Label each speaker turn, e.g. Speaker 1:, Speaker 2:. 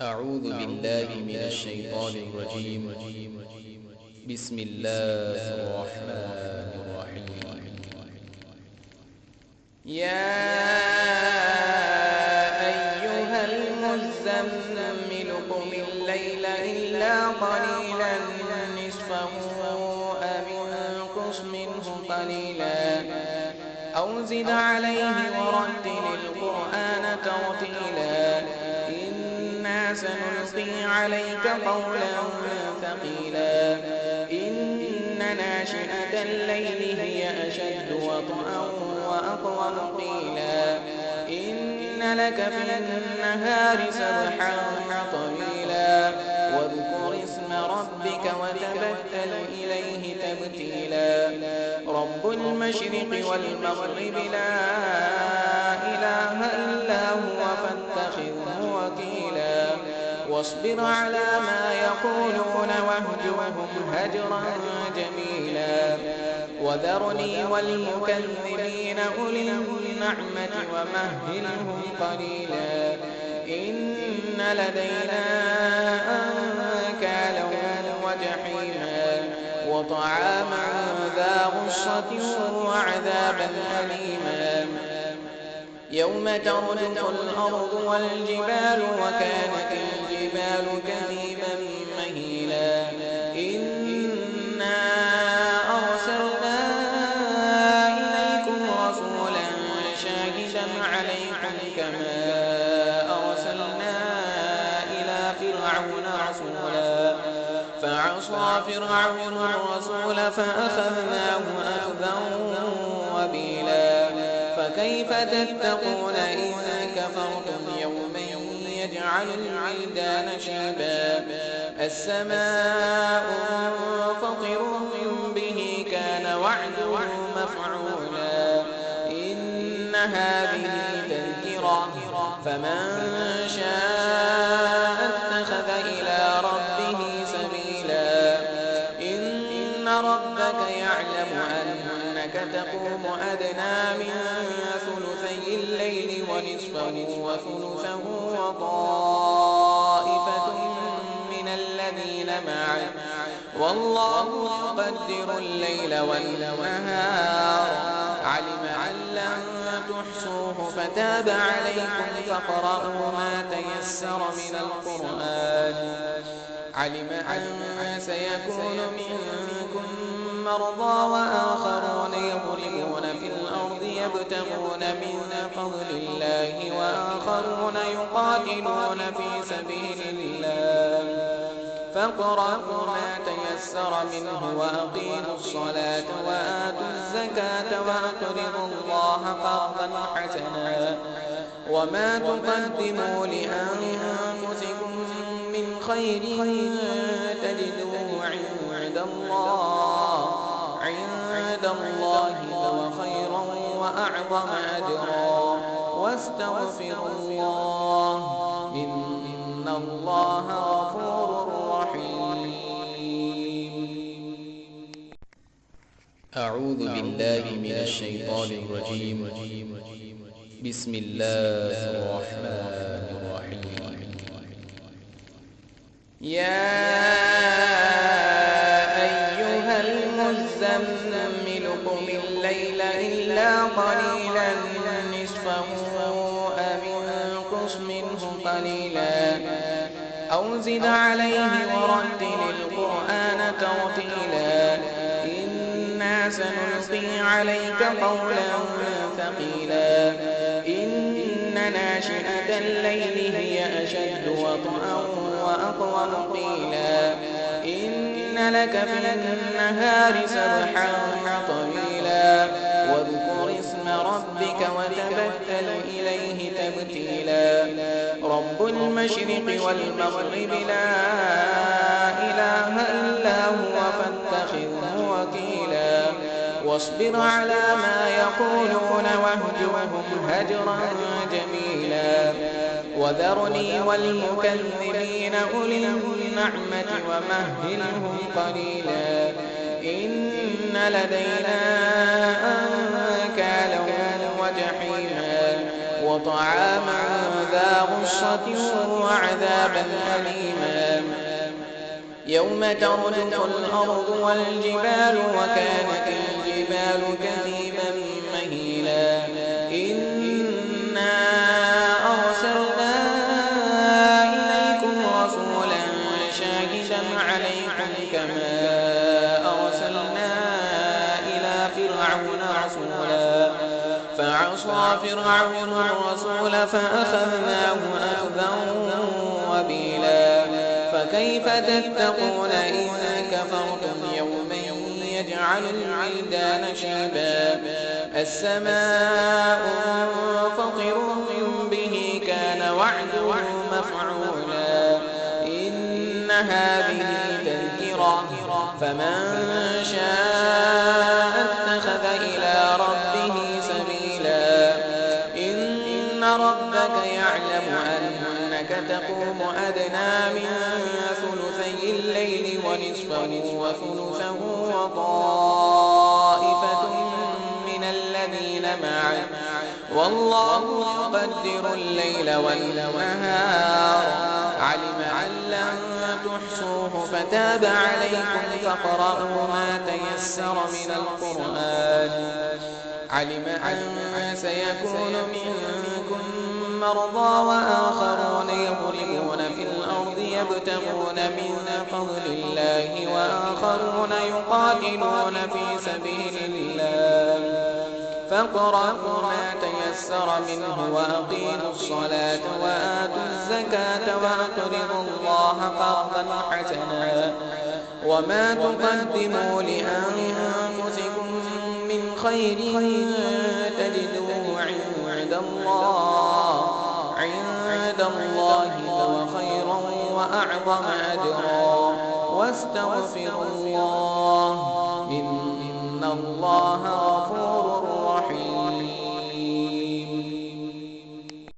Speaker 1: أعوذ بالله من الشيطان الرجيم. بسم الله الرحمن الرحيم. يا أيها المزمل قم الليل إلا قليلا نصفه أو انقص منه قليلا أو زد عليه ورتل القرآن ترتيلا إنا سنلقي عليك قولا ثقيلا إن ناشئة الليل هي أشد وطئا وأقوم قيلا إن لك في النهار سبحا طويلا واذكر اسم ربك وتبتل إليه تبتيلا رب المشرق والمغرب لا إله إلا هو فاتخذه وكيلا واصبر على ما يقولون واهجرهم هجرا جميلا وذرني والمكذبين أولي النعمة ومهلهم قليلا إن لدينا أنكالا وجحيما وطعاما ذا غصة وعذابا أليما يوم ترجف الأرض والجبال وكانت الجبال كثيبا مهيلا إنا أرسلنا إليكم رسولا شاهدا عليكم كما أرسلنا إلى فرعون رسولا فعصى فرعون الرسول فأخذناه أخذا وبيلا فكيف تتقون إن كفرتم يوما يجعل الولدان شيبا السماء منفطر به كان وعده مفعولا إن هذه تذكرة فمن شاء اتخذ إلى ربه سبيلا إن ربك يعلم أنك تقوم أدنى من ثلثي الليل ونصفه وثلثه وطائفة من الذين معه والله يقدر الليل والنهار علم أن لن تحصوه فتاب عليكم فاقرؤوا ما تيسر من القرآن علم أن سيكون منكم مرضى وآخرون يضربون في الأرض يبتغون من فضل الله وآخرون يقاتلون في سبيل الله فاقرؤوا ما تيسر منه وأقيموا الصلاة وآتوا الزكاة وأقرضوا الله قرضا حسنا وما تقدموا لأنفسكم من خير تجدوه عند الله هو خيرا وأعظم أجرا واستغفروا الله إن الله غفور رحيم. أعوذ بالله من الشيطان الرجيم. بسم الله الرحمن الرحيم. يا أيها المزمل قم الليل إلا قليلا نصفه أو انقص منه قليلا أو زد عليه ورتل القرآن ترتيلا إنا سنلقي عليك قولا ثقيلا إن ناشئة الليل هي أشد وطئا وأقوم قيلا إن لك في النهار سبحا طويلا واذكر اسم ربك وتبتل إليه تبتيلا رب المشرق والمغرب لا إله إلا هو فاتخذه وكيلا واصبر على ما يقولون واهجرهم هجرا جميلا وذرني والمكذبين أولي النعمة ومهلهم قليلا إن لدينا أنكالا وجحيما وطعاما ذا غصة وعذابا أليما يوم ترجف الأرض والجبال وكانت الجبال كثيبا مهيلا إنا أرسلنا إليكم رسولا شاهدا عليكم كما أرسلنا إلى فرعون رسولا فعصى فرعون الرسول فأخذناه أخذا وبيلا فكيف تتقون إن كفرتم يوما يجعل الولدان شيبا السماء منفطر به كان وعده مفعولا إن هذه تذكرة فمن شاء اتخذ إلى ربه سبيلا إن ربك يعلم أنك تقوم أدنى من ثلثي الليل ونصفه وثلثه وطائفة من الذين معك والله يقدر الليل والنهار علم أن لن تحصوه فتاب عليكم فاقرؤوا ما تيسر من القرآن علم أن سيكون منكم مرضى وآخرون يضربون في الأرض يبتغون من فضل الله وآخرون يقاتلون في سبيل الله فاقرؤوا ما تيسر منه وأقيموا الصلاة وآتوا الزكاة وأقرضوا الله قرضا حسنا وما تقدموا لأنفسكم من خير تجدوه عند الله هو خيرا وأعظم أجرا واستغفروا الله إن الله